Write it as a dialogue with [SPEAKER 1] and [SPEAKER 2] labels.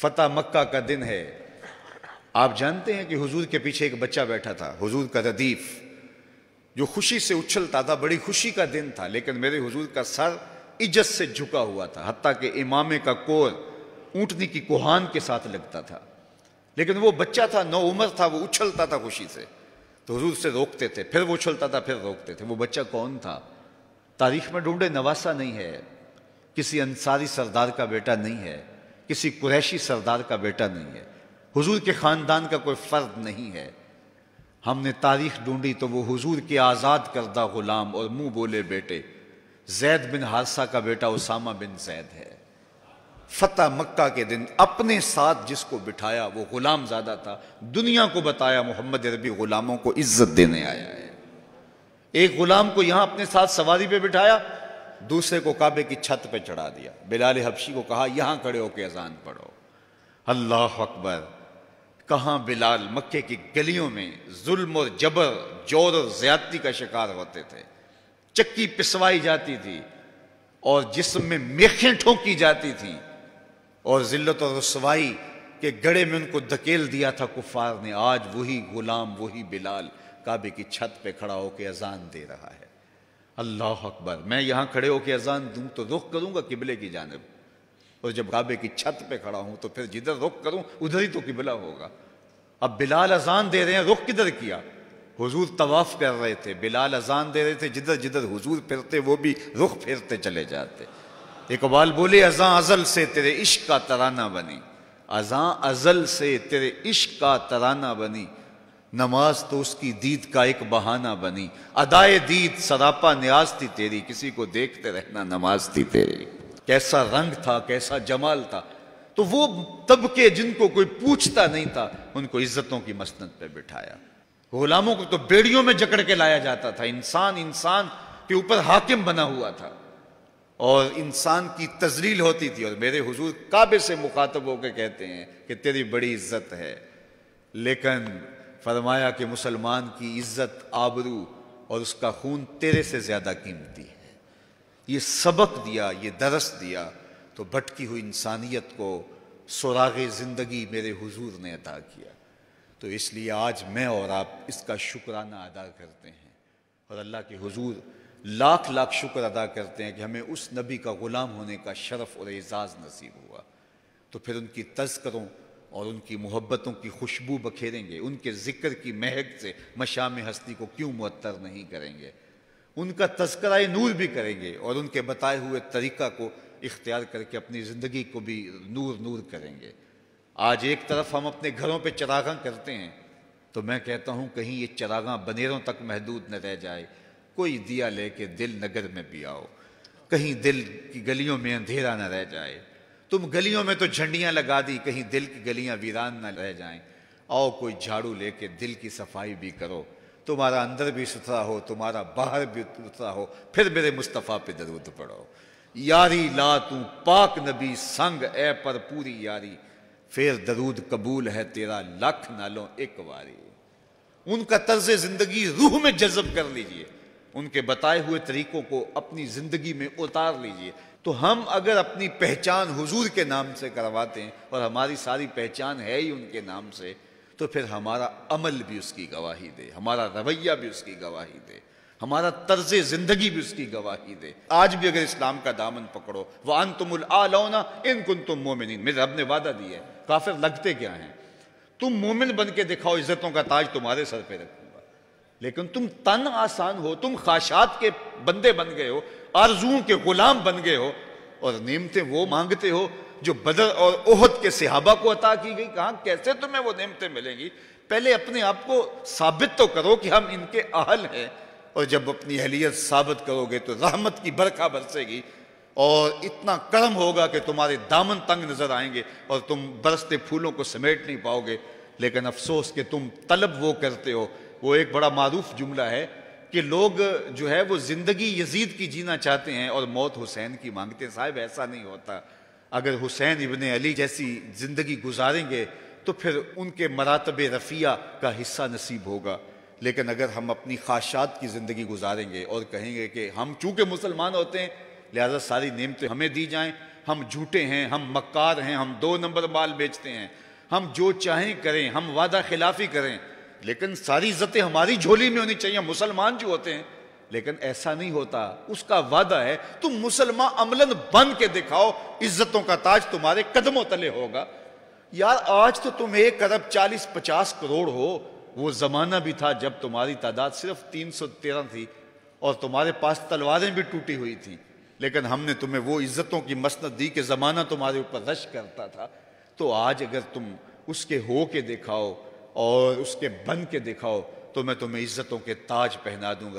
[SPEAKER 1] فتح مکہ کا دن ہے. آپ جانتے ہیں کہ حضور کے پیچھے ایک بچہ بیٹھا تھا، حضور کا ردیف، جو خوشی سے اچھلتا تھا. بڑی خوشی کا دن تھا، لیکن میرے حضور کا سر عجز سے جھکا ہوا تھا، حتیٰ کہ امامے کا کور اونٹنی کی کوہان کے ساتھ لگتا تھا. لیکن وہ بچہ تھا، نو عمر تھا، وہ اچھلتا تھا خوشی سے، تو حضور سے روکتے تھے، پھر وہ اچھلتا تھا، پھر روکتے تھے. وہ بچہ کون تھا؟ تاریخ میں ڈھونڈے، نواسا نہیں ہے، کسی انصاری سردار کا بیٹا نہیں ہے، کسی قریشی سردار کا بیٹا نہیں ہے، حضور کے خاندان کا کوئی فرد نہیں ہے. ہم نے تاریخ ڈھونڈی تو وہ حضور کے آزاد کردہ غلام اور منہ بولے بیٹے زید بن حارثہ کا بیٹا اسامہ بن زید ہے. فتح مکہ کے دن اپنے ساتھ جس کو بٹھایا وہ غلام زادہ تھا. دنیا کو بتایا محمد عربی غلاموں کو عزت دینے آیا ہے. ایک غلام کو یہاں اپنے ساتھ سواری پہ بٹھایا، دوسرے کو کعبے کی چھت پہ چڑھا دیا. بلال حبشی کو کہا یہاں کھڑے ہو کے اذان پڑھو. اللہ اکبر! کہاں بلال مکے کی گلیوں میں ظلم اور جبر، جور اور زیادتی کا شکار ہوتے تھے. چکی پسوائی جاتی تھی اور جسم میں میخیں ٹھونکی جاتی تھیں، اور ذلت اور رسوائی کے گڑھے میں ان کو دھکیل دیا تھا کفار نے. آج وہی غلام، وہی بلال کعبے کی چھت پہ کھڑا ہو کے اذان دے رہا ہے. اللہ اکبر! میں یہاں کھڑے ہو کے اذان دوں تو رخ کروں گا قبلے کی جانب، اور جب کعبے کی چھت پہ کھڑا ہوں تو پھر جدھر رخ کروں ادھر ہی تو قبلہ ہوگا. اب بلال اذان دے رہے ہیں، رخ کدھر کیا؟ حضور طواف کر رہے تھے، بلال اذان دے رہے تھے، جدھر جدھر حضور پھرتے وہ بھی رخ پھیرتے چلے جاتے. اقبال بولے اذان ازل سے تیرے عشق کا ترانہ بنی، اذان ازل سے تیرے عشق کا ترانہ بنی، نماز تو اس کی دید کا ایک بہانہ بنی، ادائے دید سراپا نیاز تھی تیری، کسی کو دیکھتے رہنا نماز تھی تیری. کیسا رنگ تھا، کیسا جمال تھا. تو وہ طبقے جن کو کوئی پوچھتا نہیں تھا ان کو عزتوں کی مسند پہ بٹھایا. غلاموں کو تو بیڑیوں میں جکڑ کے لایا جاتا تھا. انسان انسان کے اوپر حاکم بنا ہوا تھا اور انسان کی تذلیل ہوتی تھی. اور میرے حضور کعبے سے مخاطب ہو کے کہتے ہیں کہ تیری بڑی عزت ہے، لیکن فرمایا کہ مسلمان کی عزت، آبرو اور اس کا خون تیرے سے زیادہ قیمتی ہے. یہ سبق دیا، یہ درس دیا تو بھٹکی ہوئی انسانیت کو سراغ زندگی میرے حضور نے عطا کیا. تو اس لیے آج میں اور آپ اس کا شکرانہ ادا کرتے ہیں اور اللہ کے حضور لاکھ لاکھ شکر ادا کرتے ہیں کہ ہمیں اس نبی کا غلام ہونے کا شرف اور اعزاز نصیب ہوا. تو پھر ان کی تذکروں اور ان کی محبتوں کی خوشبو بکھیریں گے، ان کے ذکر کی مہک سے مشام ہستی کو کیوں معطر نہیں کریں گے، ان کا تذکرہ نور بھی کریں گے اور ان کے بتائے ہوئے طریقہ کو اختیار کر کے اپنی زندگی کو بھی نور نور کریں گے. آج ایک طرف ہم اپنے گھروں پہ چراغاں کرتے ہیں تو میں کہتا ہوں کہیں یہ چراغاں بنیروں تک محدود نہ رہ جائے. کوئی دیا لے کے دل نگر میں بھی آؤ، کہیں دل کی گلیوں میں اندھیرا نہ رہ جائے. تم گلیوں میں تو جھنڈیاں لگا دی، کہیں دل کی گلیاں ویران نہ رہ جائیں. آؤ کوئی جھاڑو لے کے دل کی صفائی بھی کرو، تمہارا اندر بھی ستھرا ہو، تمہارا باہر بھی ستھرا ہو. پھر میرے مصطفیٰ پہ درود پڑھو. یاری لا تو پاک نبی سنگ اے پر پوری یاری، پھر درود قبول ہے تیرا لاکھ نالوں ایک واری. ان کا طرز زندگی روح میں جذب کر لیجئے، ان کے بتائے ہوئے طریقوں کو اپنی زندگی میں اتار لیجئے. تو ہم اگر اپنی پہچان حضور کے نام سے کرواتے ہیں اور ہماری ساری پہچان ہے ہی ان کے نام سے، تو پھر ہمارا عمل بھی اس کی گواہی دے، ہمارا رویہ بھی اس کی گواہی دے، ہمارا طرز زندگی بھی اس کی گواہی دے. آج بھی اگر اسلام کا دامن پکڑو، وَأَنْتُمُ الْأَعْلَوْنَ إِن كُنتُم مُؤْمِنِينَ، میرے رب نے وعدہ دیا ہے. کافر لگتے کیا ہیں؟ تم مومن بن کے دکھاؤ، عزتوں کا تاج تمہارے سر پہ رکھوں گا. لیکن تم تن آسان ہو، تم خواہشات کے بندے بن گئے ہو، آرزوؤں کے غلام بن گئے ہو، اور نعمتیں وہ مانگتے ہو جو بدر اور احد کے صحابہ کو عطا کی گئی. کہاں کیسے تمہیں وہ نعمتیں ملیں گی؟ پہلے اپنے آپ کو ثابت تو کرو کہ ہم ان کے اہل ہیں، اور جب اپنی اہلیت ثابت کرو گے تو رحمت کی برکھا برسے گی اور اتنا کرم ہوگا کہ تمہارے دامن تنگ نظر آئیں گے اور تم برستے پھولوں کو سمیٹ نہیں پاؤ گے. لیکن افسوس کہ تم طلب وہ کرتے ہو. وہ ایک بڑا معروف جملہ ہے کہ لوگ جو ہے وہ زندگی یزید کی جینا چاہتے ہیں اور موت حسین کی مانگتے ہیں. صاحب ایسا نہیں ہوتا. اگر حسین ابن علی جیسی زندگی گزاریں گے تو پھر ان کے مراتب رفیع کا حصہ نصیب ہوگا. لیکن اگر ہم اپنی خواہشات کی زندگی گزاریں گے اور کہیں گے کہ ہم چونکہ مسلمان ہوتے ہیں لہذا ساری نعمتیں ہمیں دی جائیں ہم جھوٹے ہیں، ہم مکار ہیں، ہم 2 نمبر مال بیچتے ہیں، ہم جو چاہیں کریں، ہم وعدہ خلافی کریں، لیکن ساری عزتیں ہماری جھولی میں ہونی چاہیے، مسلمان جو ہوتے ہیں۔ لیکن ایسا نہیں ہوتا، اس کا وعدہ ہے تم مسلمان عملاً بن کے دکھاؤ، عزتوں کا تاج تمہارے قدموں تلے ہوگا۔ یار آج تو تم 1 ارب 40-50 کروڑ ہو، وہ زمانہ بھی تھا جب تمہاری تعداد صرف 313 تھی اور تمہارے پاس تلواریں بھی ٹوٹی ہوئی تھیں، لیکن ہم نے تمہیں وہ عزتوں کی مسند دی کہ زمانہ تمہارے اوپر رش کرتا تھا۔ تو آج اگر تم اس کے ہو کے دکھاؤ اور اس کے بن کے دکھاؤ تو میں تمہیں عزتوں کے تاج پہنا دوں گا۔